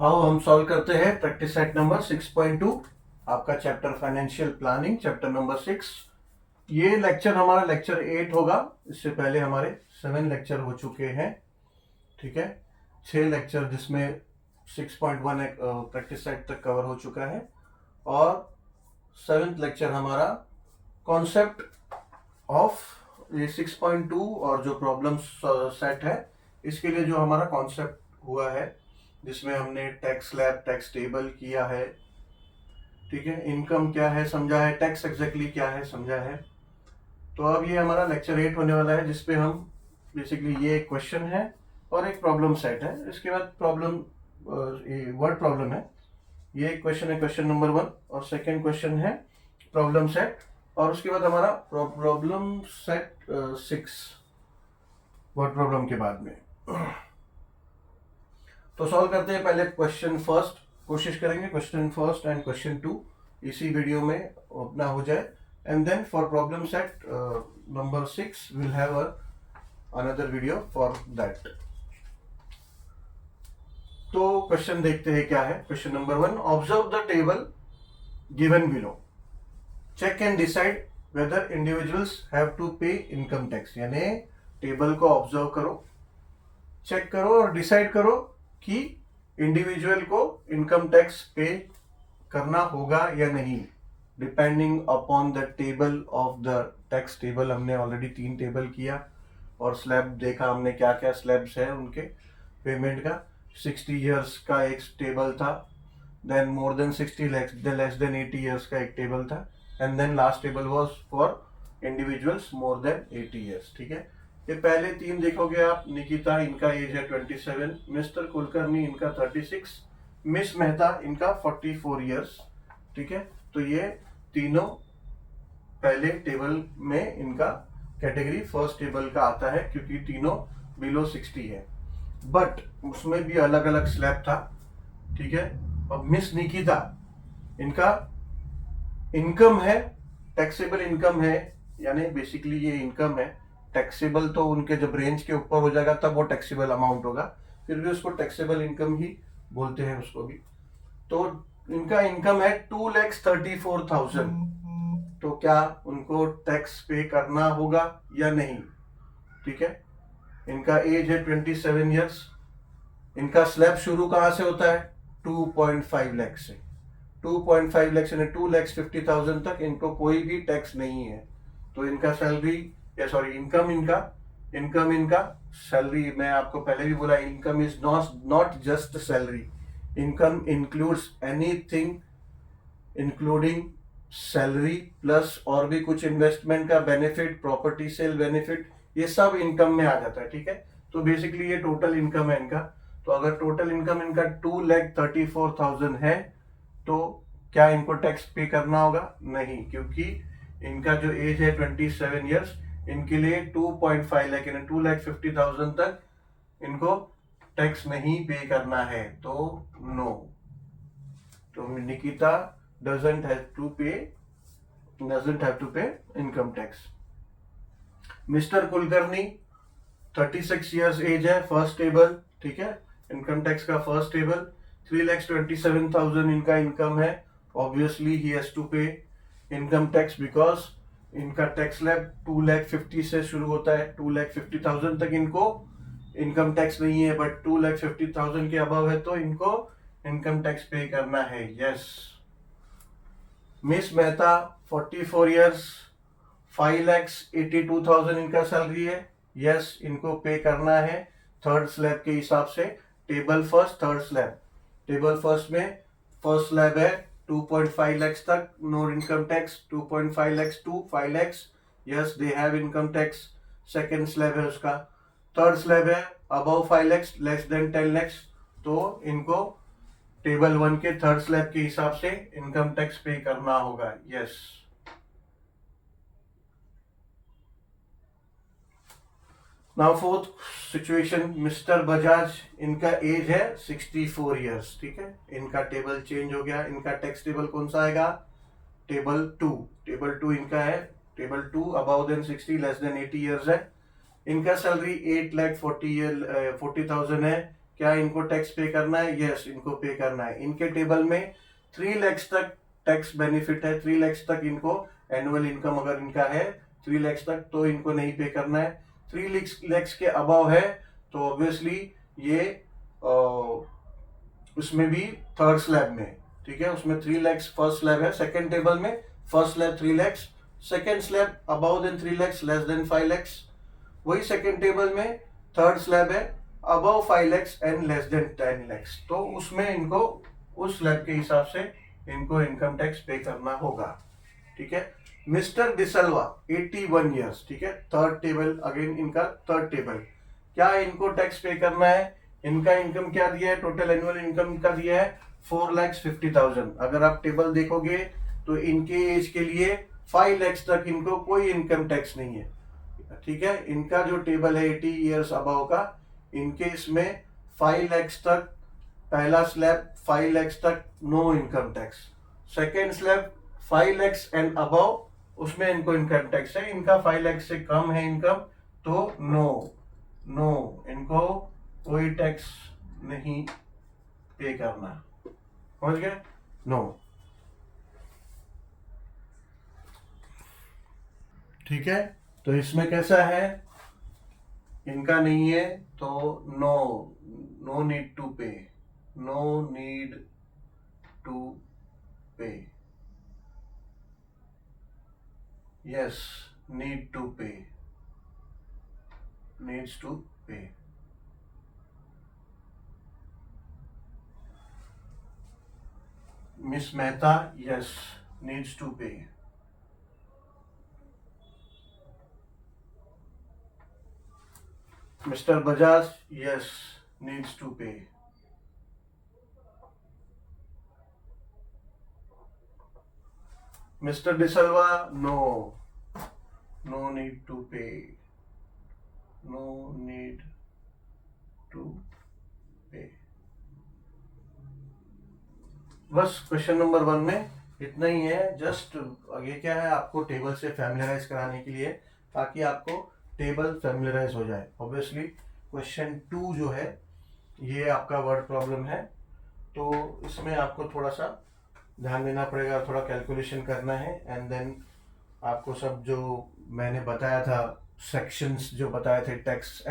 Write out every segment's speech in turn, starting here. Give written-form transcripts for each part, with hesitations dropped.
आओ हम सॉल्व करते हैं प्रैक्टिस सेट नंबर 6.2, आपका chapter financial planning, chapter number 6। ये लेक्चर हमारा लेक्चर 8 होगा। इससे पहले हमारे 7 लेक्चर हो चुके हैं, ठीक है। 6 लेक्चर जिसमें 6.1 प्रैक्टिस सेट तक कवर हो चुका है, और 7th लेक्चर हमारा कॉन्सेप्ट ऑफ ये 6.2 और जो प्रॉब्लम सेट है इसके लिए जो हमारा कॉन्सेप्ट हुआ है, जिसमें हमने टैक्स स्लैब, टैक्स टेबल किया है, ठीक है। इनकम क्या है समझा है, टैक्स एग्जैक्टली क्या है समझा है। तो अब ये हमारा लेक्चर 8 होने वाला है, जिसपे हम बेसिकली ये एक क्वेश्चन है और एक प्रॉब्लम सेट है। इसके बाद प्रॉब्लम वर्ड प्रॉब्लम है। ये एक क्वेश्चन है, क्वेश्चन नंबर 1, और सेकेंड क्वेश्चन है प्रॉब्लम सेट, और उसके बाद हमारा प्रॉब्लम सेट 6 वर्ड प्रॉब्लम के बाद में। तो सॉल्व करते हैं पहले क्वेश्चन फर्स्ट, कोशिश करेंगे क्वेश्चन फर्स्ट एंड क्वेश्चन 2 इसी वीडियो में अपना हो जाए, and then for problem set number 6 will have another video for that. तो क्वेश्चन देखते हैं क्या है। Question number 1, observe the table given below, check and decide whether individuals have to pay income tax. यानी टेबल को observe करो, check करो और डिसाइड करो कि इंडिविजुअल को इनकम टैक्स पे करना होगा या नहीं, depending upon the table of the tax table. हमने ऑलरेडी 3 टेबल किया, और स्लैब देखा हमने क्या क्या स्लैब्स है उनके पेमेंट का। 60 इयर्स का एक टेबल था, then more than 60 less than 80 years का एक टेबल था, and then last table was for individuals more than 80 years, ठीक है। ये पहले 3 देखोगे आप, निकिता इनका एज है 27, मिस्टर कुलकर्णी इनका 36, मिस मेहता इनका 44 इयर्स, ठीक है। तो ये तीनों पहले टेबल में इनका कैटेगरी फर्स्ट टेबल का आता है, क्योंकि तीनों बिलो 60 है, बट उसमें भी अलग अलग स्लैब था, ठीक है। अब मिस निकिता इनका इनकम है, टैक्सेबल इनकम है, यानी बेसिकली ये इनकम है। टैक्सेबल तो उनके जब रेंज के ऊपर हो जाएगा तब वो टैक्सेबल अमाउंट होगा, फिर भी उसको टैक्सेबल इनकम ही बोलते हैं उसको भी। तो इनका इनकम है 2,34,000। तो क्या उनको टैक्स पे करना होगा या नहीं, ठीक है। इनका एज है 27 इयर्स। इनका स्लैब शुरू कहां से होता है, 2.5 लाख से। 2.5 लाख यानी 2,50,000 तक इनको कोई भी टैक्स नहीं है। तो इनका सैलरी या सॉरी इनकम इनका सैलरी, मैं आपको पहले भी बोला, income is not just salary. Income includes anything including salary plus और भी कुछ इन्वेस्टमेंट का बेनिफिट, प्रॉपर्टी सेल बेनिफिट, ये सब इनकम में आ जाता है, ठीक है। तो बेसिकली ये टोटल इनकम है इनका। तो अगर टोटल इनकम इनका 2,34,000 है, तो क्या इनको टैक्स पे करना होगा, नहीं, क्योंकि इनका जो एज है 27 इयर्स, इनके लिए 2.5 लाख यानी 2,50,000 तक इनको टैक्स नहीं पे करना है, तो नो। तो Nikita doesn't have to pay income tax. Mister Kulkarni 36 years age है, फर्स्ट टेबल, ठीक है। इनकम टैक्स का फर्स्ट टेबल 3,27,000 इनका इनकम है। Obviously he has to pay income tax because इनका टैक्स स्लैब 2,50,000 से शुरू होता है। 2,50,000 तक इनको इनकम टैक्स नहीं है, बट 2,50,000 के अबव है तो इनको इनकम टैक्स पे करना है, यस। मिस मेहता 44 इयर्स, 5,82,000 इनका सैलरी है, यस, इनको पे करना है थर्ड स्लैब के हिसाब से। Table first, third slab. Table first में फर्स्ट स्लैब है 2.5 लाख तक, no income tax. 2.5 lakh to 5 lakh, yes, they have income tax. Second slab है उसका। थर्ड स्लैब है above 5 lakh, less than 10 lakh, तो इनको टेबल 1 के थर्ड स्लैब के हिसाब से इनकम टैक्स पे करना होगा, yes. Now fourth situation, mister Bajaj इनका एज है 64 इयर्स, ठीक है। इनका टेबल चेंज हो गया। इनका टैक्स टेबल कौन सा आएगा, टेबल 2। टेबल 2 इनका है, table 2 above than 60 less than 80 years है। इनका सैलरी 8,40,000 है। क्या इनको टैक्स पे करना है? यस, इनको पे करना है। इनके टेबल में 3 लाख तक टैक्स बेनिफिट है, 3 लाख तक इनको एनुअल इनकम अगर इनका है 3 लाख तक तो इनको नहीं पे करना है। 3 लाख के अबव है तो ऑब्वियसली ये उसमें भी थर्ड स्लैब में, ठीक है, उसमें 3 लाख फर्स्ट स्लैब है। सेकंड टेबल में first slab 3 lakh, second slab above than 3 lakh less than 5 lakh. वही सेकंड टेबल में थर्ड स्लैब है above 5 lakh and less than 10 lakh, तो उसमें इनको उस स्लैब के हिसाब से इनको इनकम टैक्स पे करना होगा, ठीक है। मिस्टर डिसल्वा 81 ईयर्स, ठीक है, थर्ड टेबल, अगेन इनका थर्ड टेबल, क्या इनको टैक्स पे करना है? इनका इनकम क्या दिया है? टोटल एनुअल इनकम का दिया है 4,50,000। अगर आप टेबल देखोगे तो इनके एज के लिए 5 लाख तक इनको कोई इनकम टैक्स नहीं है, ठीक है। इनका जो टेबल है 80 ईयर्स अबव का, इनके इसमें 5 लाख तक पहला स्लैब 5 लाख तक no income tax, second slab 5 lakh and above उसमें इनको इनकम टैक्स है। इनका 5 लाख से कम है इनकम तो नो इनको कोई टैक्स नहीं पे करना, समझ गए? नो, ठीक है। तो इसमें कैसा है? इनका नहीं है तो no need to pay, no need to pay, yes need to pay, needs to pay. Miss Mehta, yes needs to pay. Mr. Bajaj, yes, needs to pay. Mr. De Silva, no need to pay. No need to pay. बस question number 1 में इतना ही है। Just ये क्या है, आपको table से फैमिलियराइज कराने के लिए, ताकि आपको टेबल फैमिलियराइज हो जाए। ऑब्वियसली क्वेश्चन 2 जो है ये आपका वर्ड प्रॉब्लम है, तो इसमें आपको थोड़ा सा ध्यान देना पड़ेगा, थोड़ा कैलकुलेशन करना है। एंड देन आपको सब जो मैंने बताया था, सेक्शंस जो बताए थे टैक्स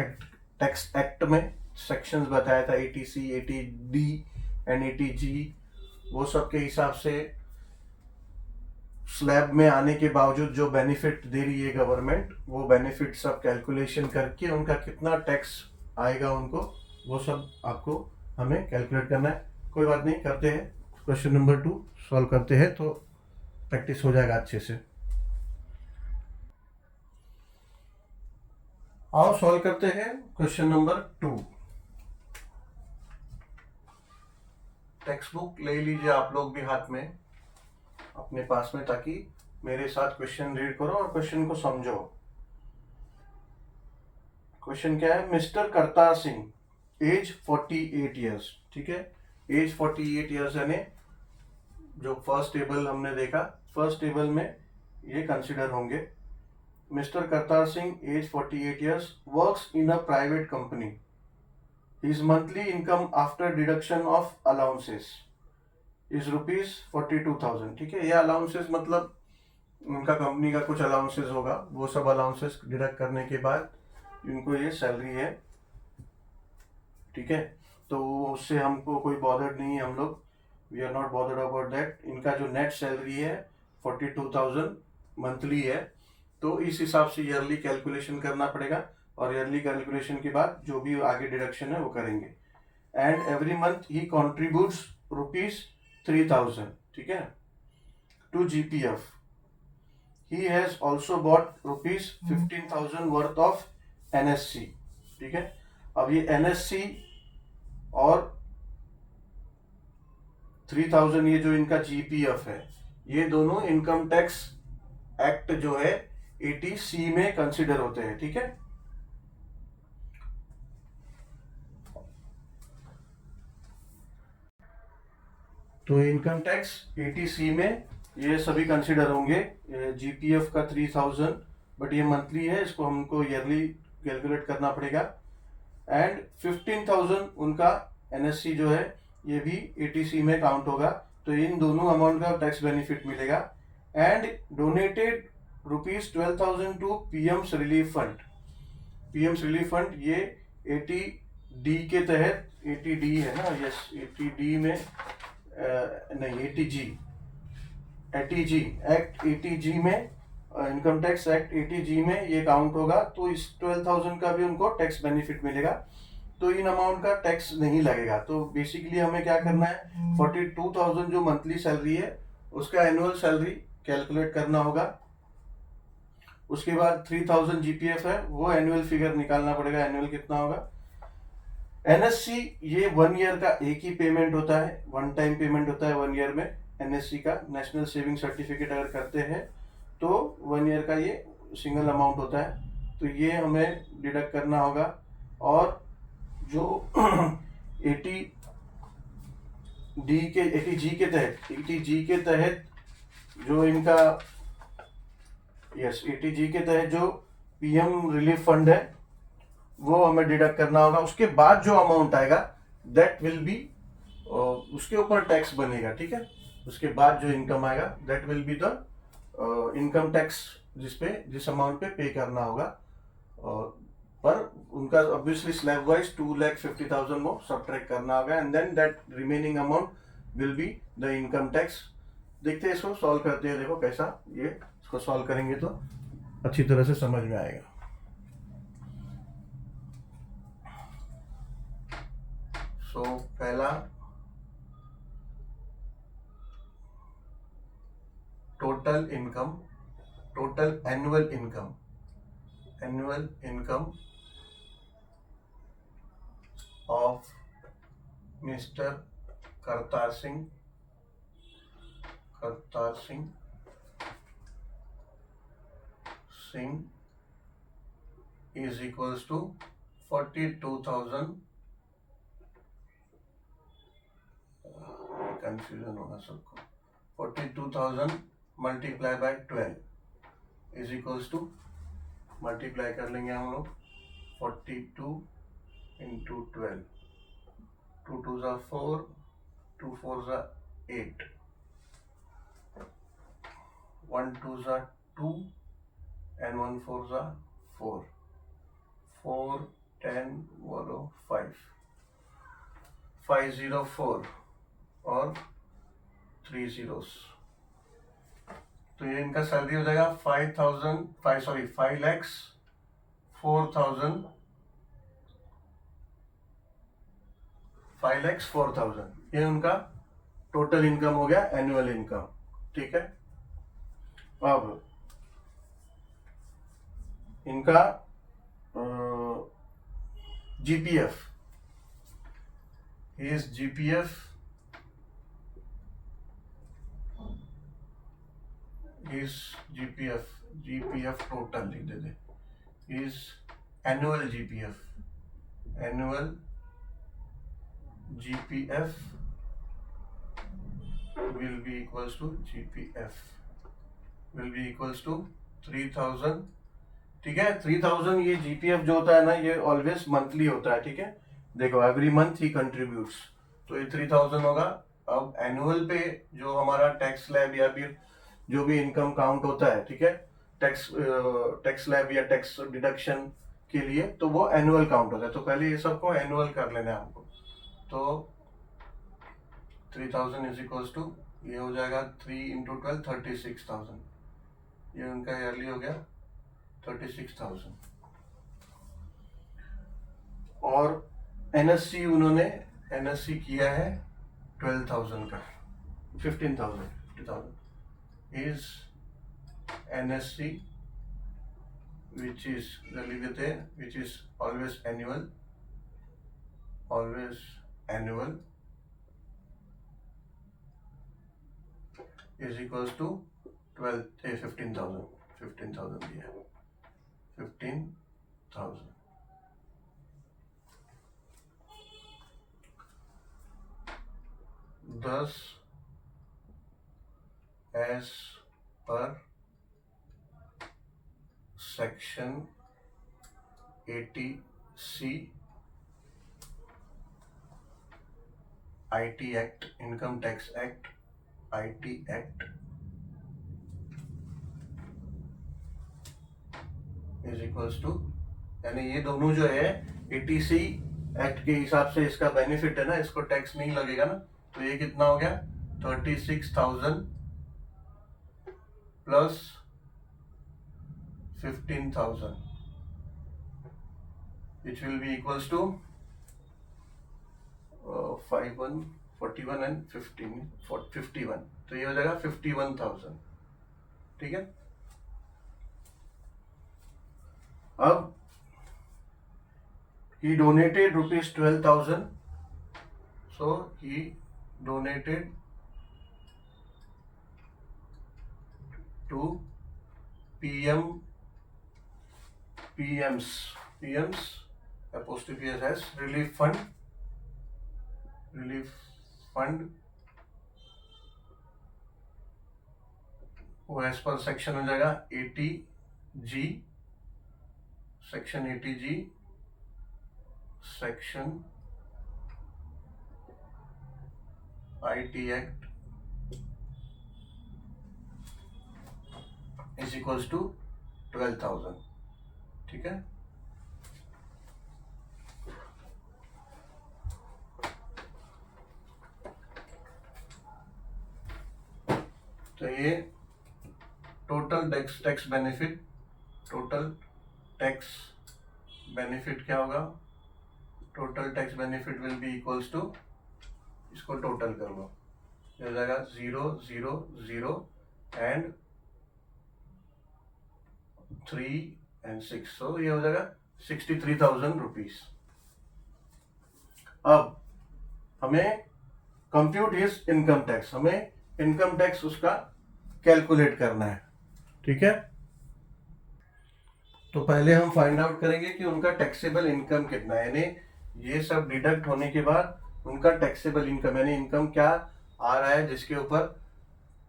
एक्ट में सेक्शंस बताया था 80C 80D एंड 80G, वो सब के हिसाब से स्लैब में आने के बावजूद जो बेनिफिट दे रही है गवर्नमेंट, वो बेनिफिट सब कैलकुलेशन करके उनका कितना टैक्स आएगा उनको, वो सब आपको हमें कैलकुलेट करना है। कोई बात नहीं, करते हैं क्वेश्चन नंबर 2 सॉल्व करते हैं तो प्रैक्टिस हो जाएगा अच्छे से। आओ सॉल्व करते हैं क्वेश्चन नंबर 2। टेक्स्ट बुक ले लीजिए आप लोग भी हाथ में अपने पास में, ताकि मेरे साथ क्वेश्चन रीड करो और क्वेश्चन को समझो। क्वेश्चन क्या है? Mister Kartar Singh age 48 years, ठीक है, एज 48 ईयर्स यानी जो फर्स्ट टेबल हमने देखा, फर्स्ट टेबल में ये कंसिडर होंगे। Mister Kartar Singh age 48 years works in a private company, his monthly income after deduction of allowances is ₹42,000, ठीक है। ये अलाउंसेस मतलब उनका कंपनी का कुछ अलाउंसेस होगा, वो सब अलाउंसेस डिडक्ट करने के बाद इनको ये सैलरी है, ठीक है। तो उससे हमको कोई बॉदर्ड नहीं है, हम लोग we are not bothered about that. इनका जो नेट सैलरी है 42,000 मंथली है, तो इस हिसाब से ईयरली कैलकुलेशन करना पड़ेगा, और ईयरली कैलकुलेशन के बाद जो भी आगे डिडक्शन है वो करेंगे। And every month he contributes ₹3,000, ठीक है, to GPF। He has also bought ₹15,000 worth of NSC, ठीक है। अब ये NSC और 3,000 ये जो इनका GPF है, ये दोनों इनकम टैक्स एक्ट जो है 80C में कंसिडर होते हैं, ठीक है। तो इनकम टैक्स 80C में ये सभी कंसिडर होंगे। GPF का 3,000, बट ये मंथली है, इसको हमको ईयरली कैलकुलेट करना पड़ेगा। एंड 15,000 उनका एनएससी जो है ये भी एटीसी में काउंट होगा, तो इन दोनों अमाउंट का टैक्स बेनिफिट मिलेगा। And donated ₹12,000 to PM's relief fund. PM's relief fund ये 80D के तहत, 80D है ना, यस 80D में नहीं 80G एक्ट 80G में, इनकम टैक्स एक्ट 80G में ये काउंट होगा, तो इस 12,000 का भी उनको टैक्स बेनिफिट मिलेगा, तो इन अमाउंट का टैक्स नहीं लगेगा। तो बेसिकली हमें क्या करना है, 42,000 जो मंथली सैलरी है उसका एनुअल सैलरी कैलकुलेट करना होगा। उसके बाद 3,000 जीपीएफ है, वो एनुअल फिगर निकालना पड़ेगा, एनुअल कितना होगा। एनएससी ये 1 ईयर का एक ही पेमेंट होता है, वन टाइम पेमेंट होता है 1 ईयर में। एनएससी का नेशनल सेविंग सर्टिफिकेट अगर करते हैं तो 1 ईयर का ये सिंगल अमाउंट होता है, तो ये हमें डिडक्ट करना होगा। और जो 80G के तहत जो इनका, यस 80G के तहत जो पीएम रिलीफ फंड है वो हमें डिडक्ट करना होगा। उसके बाद जो अमाउंट आएगा दैट विल बी, उसके ऊपर टैक्स बनेगा, ठीक है। उसके बाद जो इनकम आएगा that will be the income tax, जिस अमाउंट पे करना होगा। पर उनका ऑब्वियसली स्लैब वाइज 2,50,000 वो सब्ट्रैक्ट करना होगा, and then that remaining amount will be the income tax. देखते हैं इसको सॉल्व करते हैं, देखो कैसा ये इसको सॉल्व करेंगे तो अच्छी तरह से समझ में आएगा। सो पहला total income, total annual income of mister Kartar Singh is equals to 42,000, confusion होगा सबको, 42,000 multiply by 12 is equals to, multiply कर लेंगे हम लोग 42 इंटू 12, 2 2 ज़ा 4, 2 4 ज़ा 8, 1 2 ज़ा 2 and 1 4 ज़ा 4, 4 10 बोलो 5, 504 और 3 zeros, तो ये इनका सैलरी हो जाएगा 5,04,000, ये उनका टोटल इनकम हो गया, एनुअल इनकम, ठीक है। अब इनका जीपीएफ, जीपीएफ टोटल लिख देते, is annual GPF will be equals to 3,000, ठीक है। 3,000 ये जीपीएफ जो होता है ना, ये ऑलवेज मंथली होता है, ठीक है। देखो एवरी मंथ ही कंट्रीब्यूट्स, तो ये 3,000 होगा। अब एनुअल पे जो हमारा टैक्स स्लैब या फिर जो भी इनकम काउंट होता है, ठीक है, टैक्स स्लैब या टैक्स डिडक्शन के लिए, तो वो एनुअल काउंट होता है। तो पहले ये सबको एनुअल कर लेना है हमको, तो 3,000 इज इक्वल्स टू, ये हो जाएगा 3 इंटू 12 36,000, ये उनका ईयरली हो गया 36,000। और एनएससी उन्होंने एनएससी किया है 12,000 का, 15,000 is NSC which is always annual is equals to 15,000 दिया, 15,000। Thus, as per section 80C IT act, income tax act, IT act is equals to, यानी ये दोनों जो है ATC एक्ट के हिसाब से इसका बेनिफिट है ना, इसको टैक्स नहीं लगेगा ना, तो ये कितना हो गया 36,000 plus 15,000 which will be equals to 41 and 51, तो ये हो जाएगा 51,000। ठीक है, अब he donated rupees 12,000, so he donated to PM's apostrophe S relief fund वो एज पर सेक्शन हो जाएगा 80G, section 80G, section IT act is equals to 12,000। ठीक है, तो ये टोटल टैक्स बेनिफिट क्या होगा, total tax benefit will be equals to, इसको टोटल कर लो, ये हो जाएगा 0 0 0 एंड 3 and 6, so ये हो जाएगा 63,000 रुपीज। अब हमें कंप्यूट हिज इनकम टैक्स, हमें इनकम टैक्स उसका कैलकुलेट करना है। ठीक है, तो पहले हम फाइंड आउट करेंगे कि उनका टैक्सेबल इनकम कितना है, यानी ये सब डिडक्ट होने के बाद उनका टैक्सेबल इनकम, यानी इनकम क्या आ रहा है जिसके ऊपर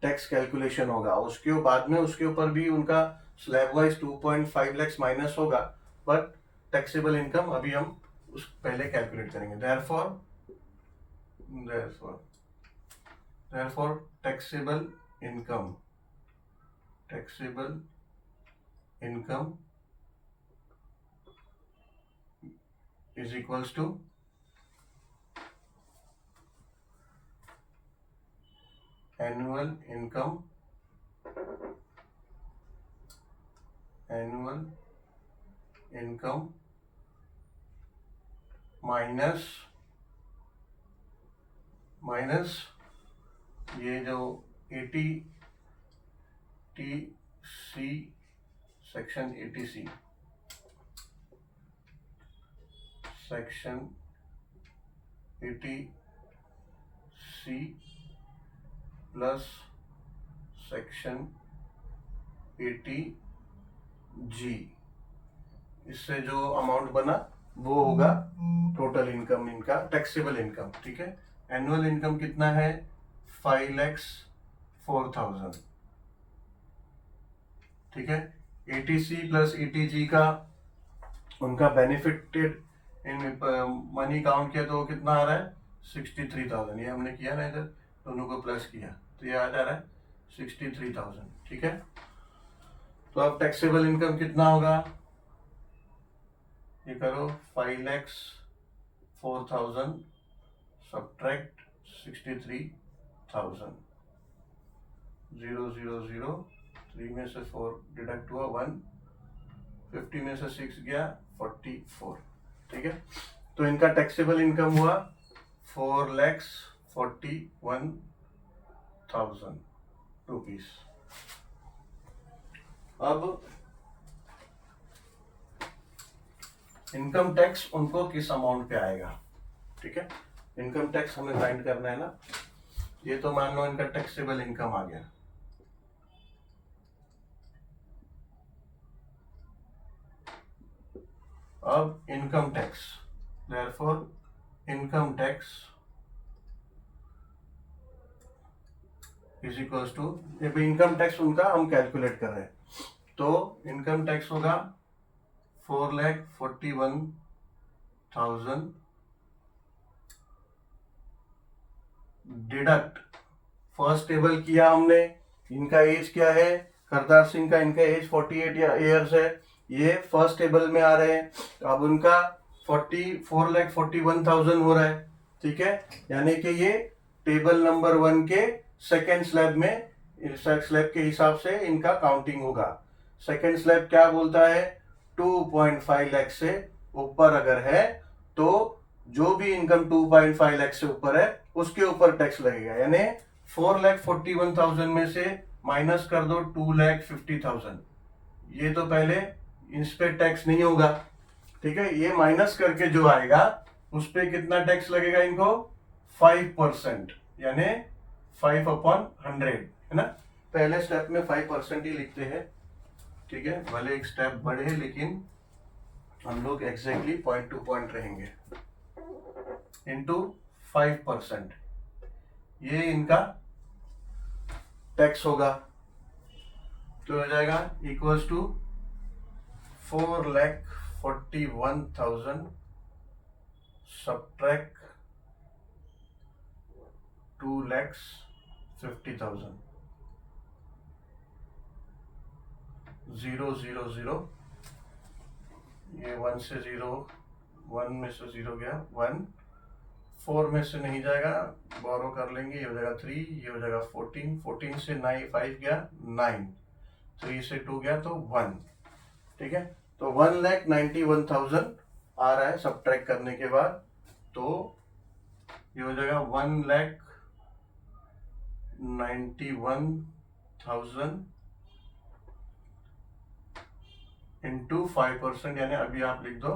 टैक्स कैलकुलेशन होगा, उसके बाद में उसके ऊपर भी उनका स्लैब वाइज 2.5 लाख माइनस होगा, बट टैक्सेबल इनकम अभी हम उस पहले कैलकुलेट करेंगे। Therefore taxable income is equals to annual income minus ये जो 80TC section 80C section 80C plus section 80G, इससे जो अमाउंट बना वो होगा टोटल इनकम, इनका टैक्सेबल इनकम। ठीक है, एनुअल इनकम कितना है 5,04,000। ठीक है, 80C प्लस 80G का उनका बेनिफिटेड इन मनी काउंट किया तो कितना आ रहा है 63,000, ये हमने किया ना, इधर दोनों को प्लस किया तो ये आ जा रहा है 63,000। ठीक है, तो अब टैक्सेबल इनकम कितना होगा, ये करो 5,04,000 सब्ट्रैक्ट 63,000, 0 0 0, 3 में से 4 डिडक्ट हुआ 1, 50 में से 6 गया 44। ठीक है, तो इनका टैक्सेबल इनकम हुआ 4,41,000 रुपीज। अब इनकम टैक्स उनको किस अमाउंट पे आएगा। ठीक है, इनकम टैक्स हमें फाइंड करना है ना, ये तो मान लो इनका टैक्सेबल इनकम आ गया, अब income tax, therefore income tax is equals to, ये भी इनकम टैक्स उनका हम कैलकुलेट कर रहे हैं, तो इनकम टैक्स होगा 4,41,000 डिडक्ट, फर्स्ट टेबल किया हमने, इनका एज क्या है, करतार सिंह का, इनका एज 48 ईयर्स है, ये फर्स्ट टेबल में आ रहे हैं, अब उनका 44,41,000 हो रहा है, ठीक है, यानी कि ये टेबल नंबर 1 के सेकेंड स्लैब में, स्लैब के हिसाब से इनका काउंटिंग होगा। सेकेंड स्लैब क्या बोलता है, 2.5 लाख से ऊपर अगर है तो जो भी इनकम 2.5 लाख से ऊपर है उसके ऊपर टैक्स लगेगा, यानी 4,41,000 में से माइनस कर दो 2,50,000, ये तो पहले इस पे टैक्स नहीं होगा, ठीक है, ये माइनस करके जो आएगा उस पे कितना टैक्स लगेगा इनको, 5%, यानी 5/100, है ना। पहले स्टेप में 5% ही लिखते हैं, ठीक है, भले एक स्टेप बढ़े लेकिन हम लोग एग्जैक्टली पॉइंट टू पॉइंट रहेंगे, इंटू 5%, ये इनका टैक्स होगा, तो हो जाएगा इक्वल्स टू 4,41,000 सब्ट्रैक्ट 2,50,000, 0 0 0, ये 1 से 0, 1 में से 0 गया 1, 4 में से नहीं जाएगा, बोरो कर लेंगे, ये हो जाएगा 3, ये हो जाएगा 14, 14 से 9 5 गया 9, 3 से 2 गया तो 1, ठीक है, तो 1,91,000 आ रहा है सब्ट्रैक्ट करने के बाद, तो ये हो जाएगा 1,91,000 इंटू 5%, यानी अभी आप लिख दो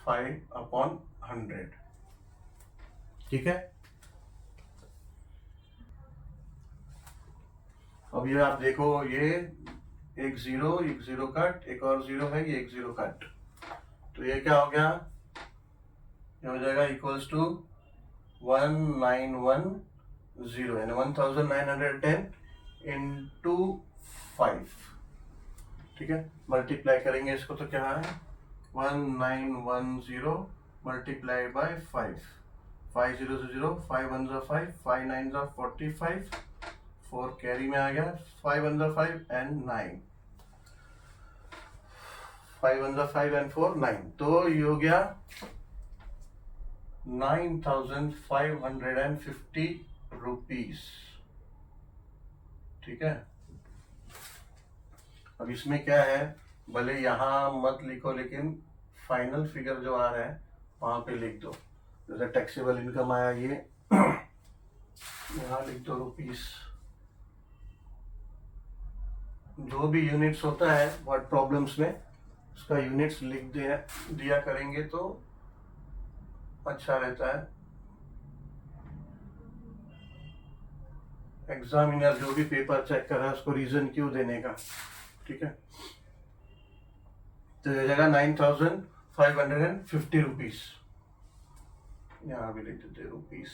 5/100, ठीक है। अब ये आप देखो, ये एक जीरो कट, एक और जीरो है, ये एक जीरो कट, तो ये क्या हो गया, ये हो जाएगा इक्वल्स टू 1,910, यानी 1,910 इंटू 5, ठीक है, मल्टीप्लाई करेंगे इसको तो क्या है 1,910 मल्टीप्लाई बाय 5, 5 0 0, 5 1 5, 5 9 45, 4 कैरी में आ गया, 5 1 5 एंड 9, 5 1 5 एंड 4 9, तो ये हो गया 9,550 रुपीज, ठीक है। अब इसमें क्या है, भले यहाँ मत लिखो लेकिन फाइनल फिगर जो आ रहा है वहां पे लिख दो, जैसे टैक्सेबल इनकम आया ये यहाँ लिख दो रुपीस, जो भी यूनिट्स होता है वर्ड प्रॉब्लम्स में उसका यूनिट्स लिख दिया करेंगे तो अच्छा रहता है, एग्जामिनर जो भी पेपर चेक कर रहा है उसको रीजन क्यों देने का, ठीक है, तो ये जगह 9,550 रुपीज, यहाँ भी लिख देते रुपीस।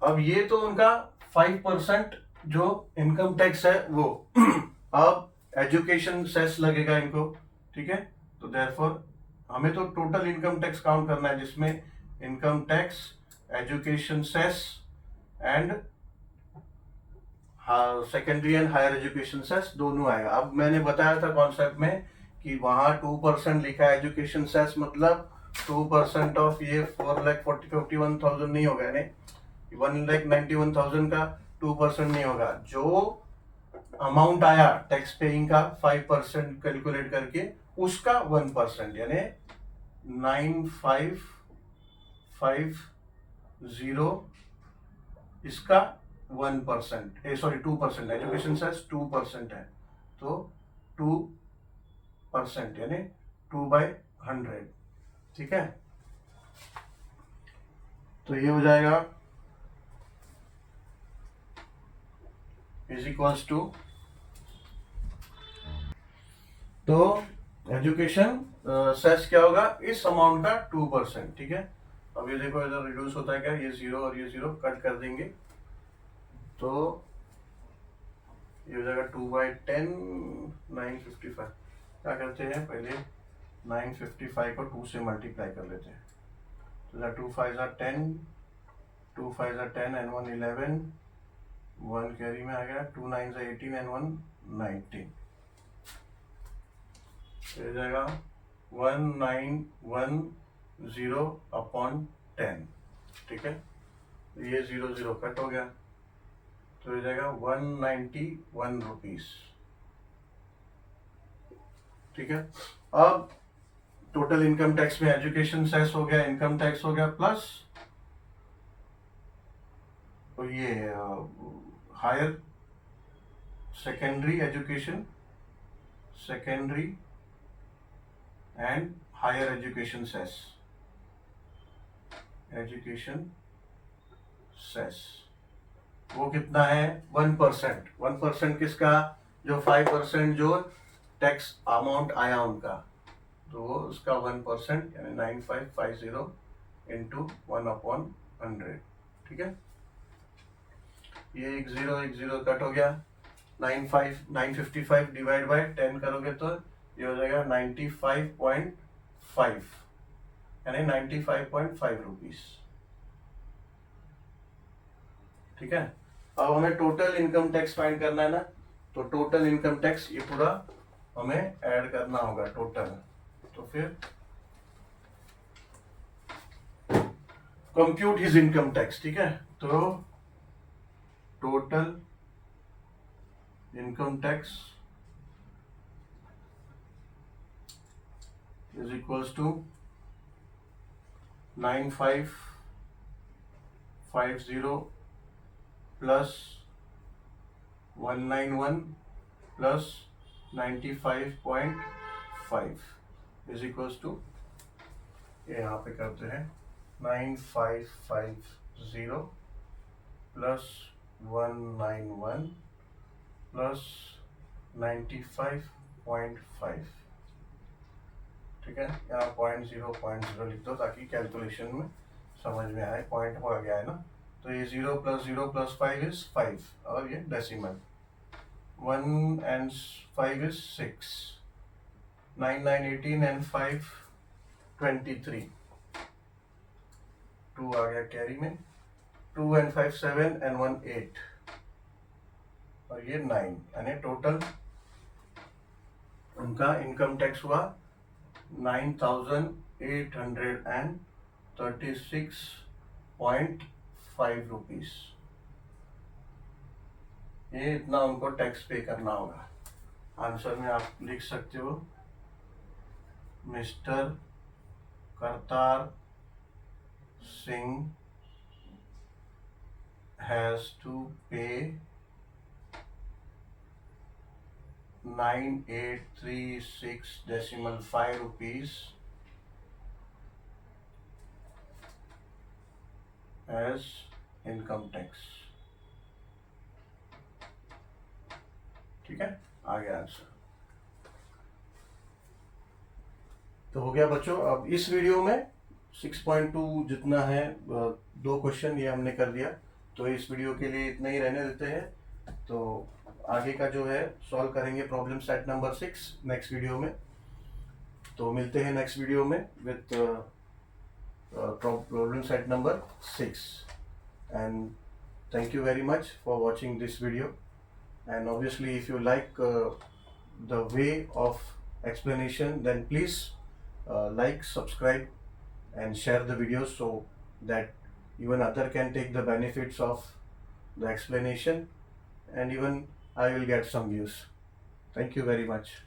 अब ये तो उनका 5% जो इनकम टैक्स है वो अब एजुकेशन सेस लगेगा इनको, ठीक है, तो देयरफॉर हमें तो टोटल इनकम टैक्स काउंट करना है जिसमें income tax, education cess and secondary and higher education cess दोनों आएगा। अब मैंने बताया था कॉन्सेप्ट में कि वहां 2% लिखा है एजुकेशन सेस, मतलब 2% ऑफ ये 4,41,000 नहीं होगा, यानी 1,91,000 का 2% नहीं होगा, जो अमाउंट आया टैक्स पेइंग का 5% कैलकुलेट करके उसका 1%, यानी 9,550 इसका 1%, सॉरी 2%, एजुकेशन सेस 2% है, तो 2% यानी 2/100, ठीक है, तो ये हो जाएगा इज इक्वल्स टू, तो एजुकेशन सेस क्या होगा इस अमाउंट का 2%, ठीक है। अब ये देखो इधर रिड्यूस होता है क्या, ये 0 और ये 0 कट कर देंगे तो ये हो जाएगा 2/10, 955, क्या करते हैं पहले 955 को 2 से मल्टीप्लाई कर लेते हैं, 2 5s are 10, 2 5s are 10 and 1 11, 1 carry में आ गया, 2 9s are 18 and 1 19, ये जाएगा 1910 अपॉन 10, ठीक है। ये 0 0 कट हो गया, तो ये जाएगा 191 रुपीज, ठीक है। अब टोटल इनकम टैक्स में एजुकेशन सेस हो गया, इनकम टैक्स हो गया, प्लस तो ये higher secondary education, secondary and higher education cess, education cess वो कितना है 1%। 1% किसका, जो 5% जो टैक्स अमाउंट आया उनका, तो वो उसका 1% यानी 9550 इंटू 1/100, ठीक है। ये एक जीरो कट हो गया, 955 डिवाइड बाय 10 करोगे तो ये हो जाएगा 95.5 यानी 95.5 रुपीज, ठीक है। अब हमें टोटल इनकम टैक्स फाइंड करना है ना, तो टोटल इनकम टैक्स ये पूरा हमें ऐड करना होगा टोटल, तो फिर कंप्यूट हिज इनकम टैक्स, ठीक है। तो total income tax is equals to 9550 plus 191 plus 95.5 is equals to, ये यहाँ पे करते हैं 9550 प्लस 191 प्लस 95.5, ठीक है। यहाँ 0.0 लिख दो ताकि कैलकुलेशन में समझ में आए, पॉइंट हो गया है ना। तो ये 0 + 5 इज 5 और ये डेसिमल, 1 and 5 is 6, 9 9 18 and 5 23, 2 आ गया कैरी में, 2 and 5 7 and 1 8 और ये 9, यानी टोटल उनका इनकम टैक्स हुआ 9836.5 रुपीज। ये इतना उनको टैक्स पे करना होगा। आंसर में आप लिख सकते हो mister Kartar Singh has to pay 9836.5 rupees as income tax, ठीक है। आ गया आंसर। तो हो गया बच्चों। अब इस वीडियो में 6.2 जितना है 2 क्वेश्चन ये हमने कर दिया, तो इस वीडियो के लिए इतना ही रहने देते हैं। तो आगे का जो है सॉल्व करेंगे problem set number 6 next video में। तो मिलते हैं नेक्स्ट वीडियो में with problem set number 6 and thank you very much for watching this video, and obviously if you like the way of explanation, then please like, subscribe and share the videos so that even other can take the benefits of the explanation, and even I will get some views. Thank you very much.